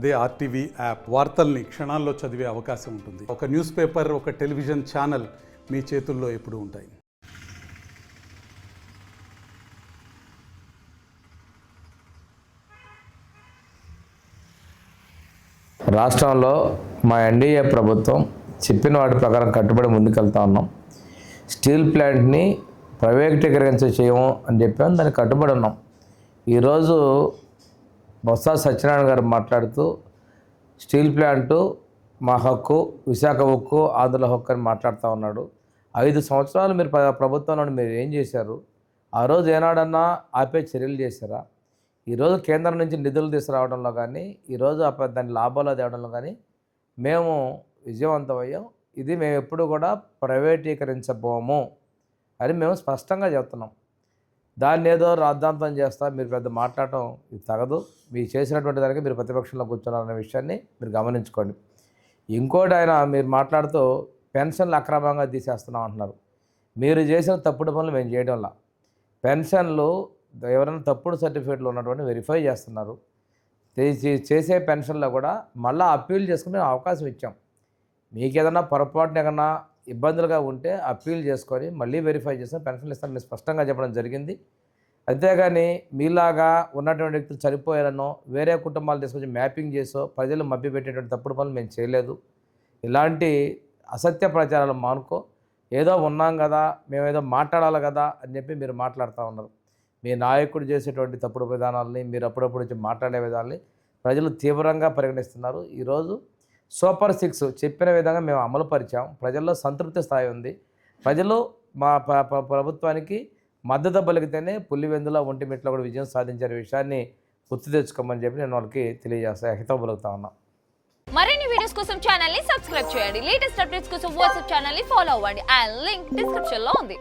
అదే RTV app వార్తల్ని క్షణాల్లో చదివే అవకాశం ఉంటుంది. ఒక న్యూస్ పేపర్, ఒక టెలివిజన్ ఛానల్ మీ చేతుల్లో ఎప్పుడూ ఉంటాయి. రాష్ట్రంలో మా ఎన్డీఏ ప్రభుత్వం చెప్పిన వాటి ప్రకారం కట్టుబడి ముందుకెళ్తా ఉన్నాం. స్టీల్ ప్లాంట్ని ప్రైవేటీకరించ చేయము అని చెప్పాము, దానికి కట్టుబడి ఉన్నాం. ఈరోజు బొత్స సత్యనారాయణ గారు మాట్లాడుతూ స్టీల్ ప్లాంటు మా హక్కు, విశాఖ హక్కు, ఆంధ్రుల హక్కు అని మాట్లాడుతూ ఉన్నాడు. 5 సంవత్సరాలు మీరు ప్రభుత్వంలో మీరు ఏం చేశారు? ఆ రోజు ఏనాడన్నా ఆపే చర్యలు చేశారా? ఈరోజు కేంద్రం నుంచి నిధులు తీసుకురావడంలో కానీ, ఈరోజు దాని లాభాలు తేవడంలో కానీ మేము విజయవంతమయ్యాం. ఇది మేము ఎప్పుడు కూడా ప్రైవేటీకరించబోము అని మేము స్పష్టంగా చెప్తున్నాం. దాన్ని ఏదో రాద్ధాంతం చేస్తా మీరు పెద్ద మాట్లాడటం ఇది తగదు. మీరు చేసినటువంటి దానికి మీరు ప్రతిపక్షంలో కూర్చున్నారనే విషయాన్ని మీరు గమనించుకోండి. ఇంకోటి మీరు మాట్లాడుతూ పెన్షన్లు అక్రమంగా తీసేస్తున్నాం అంటున్నారు. మీరు చేసిన తప్పుడు పనులు మేము చేయడంలా. పెన్షన్లు ఎవరైనా తప్పుడు సర్టిఫికేట్లు ఉన్నటువంటి వెరిఫై చేస్తున్నారు. చేసే పెన్షన్లో కూడా మళ్ళీ అప్పీల్ చేసుకునే అవకాశం ఇచ్చాం. మీకు ఏదైనా పొరపాటున ఏదైనా ఇబ్బందులుగా ఉంటే అప్పీల్ చేసుకొని మళ్ళీ వెరిఫై చేస్తే పెన్షన్లు ఇస్తాను మీరు స్పష్టంగా చెప్పడం జరిగింది. అంతేగాని మీలాగా ఉన్నటువంటి వ్యక్తులు చనిపోయారనో వేరే కుటుంబాలు తీసుకొచ్చి మ్యాపింగ్ చేసో ప్రజలు మభ్యపెట్టేటువంటి తప్పుడు పనులు మేము చేయలేదు. ఇలాంటి అసత్య ప్రచారాలు మానుకో. ఏదో ఉన్నాం కదా, మేమేదో మాట్లాడాలి కదా అని చెప్పి మీరు మాట్లాడుతూ ఉన్నారు. మీ నాయకుడు చేసేటువంటి తప్పుడు విధానాలని, మీరు అప్పుడప్పుడు వచ్చి మాట్లాడే విధానాన్ని ప్రజలు తీవ్రంగా పరిగణిస్తున్నారు. ఈరోజు సూపర్ 6 చెప్పిన విధంగా మేము అమలు పరిచాం. ప్రజల్లో సంతృప్తి స్థాయి ఉంది. ప్రజలు మా ప్రభుత్వానికి మద్దతు పలికితేనే పులివెందుల ఒంటిమిట్లో కూడా విజయం సాధించే విషయాన్ని గుర్తు తెచ్చుకోమని చెప్పి నేను వాళ్ళకి తెలియజేస్తా హితవు పలుకుతా ఉన్నా. మరిన్ని వీడియోస్ కోసం ఛానల్ ని సబ్స్క్రైబ్ చేయండి. లేటెస్ట్ అప్డేట్స్ కోసం వాట్సాప్ ఛానల్ ని ఫాలో అవ్వండి. ఆ లింక్ డిస్క్రిప్షన్ లో ఉంది.